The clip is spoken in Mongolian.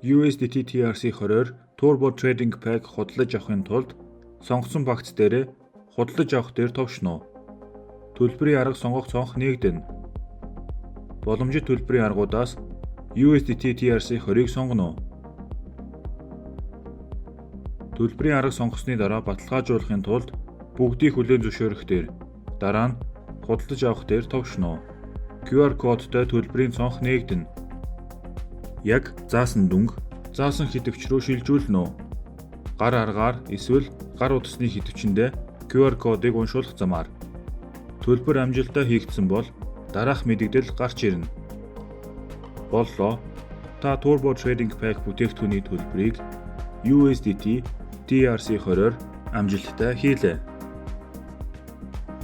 USDT TRC20-оор Turbo Trading Pack худалдаж авахын тулд сонгосон багц дээрээ худалдаж авах дээр товшно. Төлбөрийн арга сонгох цонх нэгдэнэ. Боломжит төлбөрийн аргуудаас USDT TRC20-ыг сонгоно. Төлбөрийн арга сонгосны дараа баталгаажуулахын тулд бүгдийг хүлээн зөвшөөрөх дээр дараа нь худалдаж авах дээр товшно. QR кодтой төлбөрийн цонх нээгдэнэ. Яг заасан дүнг заасан хитвч рүү шилжүүлнэ. Гар аргаар эсвэл гар утасны хитвчэндээ QR кодыг уншуулах замаар төлбөр амжилттай хийгдсэн бол дараах мэдэгдэл гарч ирнэ. Боллоо. Та Turbo Trading Pack бүтээгдэхүүний төлбөрийг USDT TRC20-оор амжилттай хийлээ.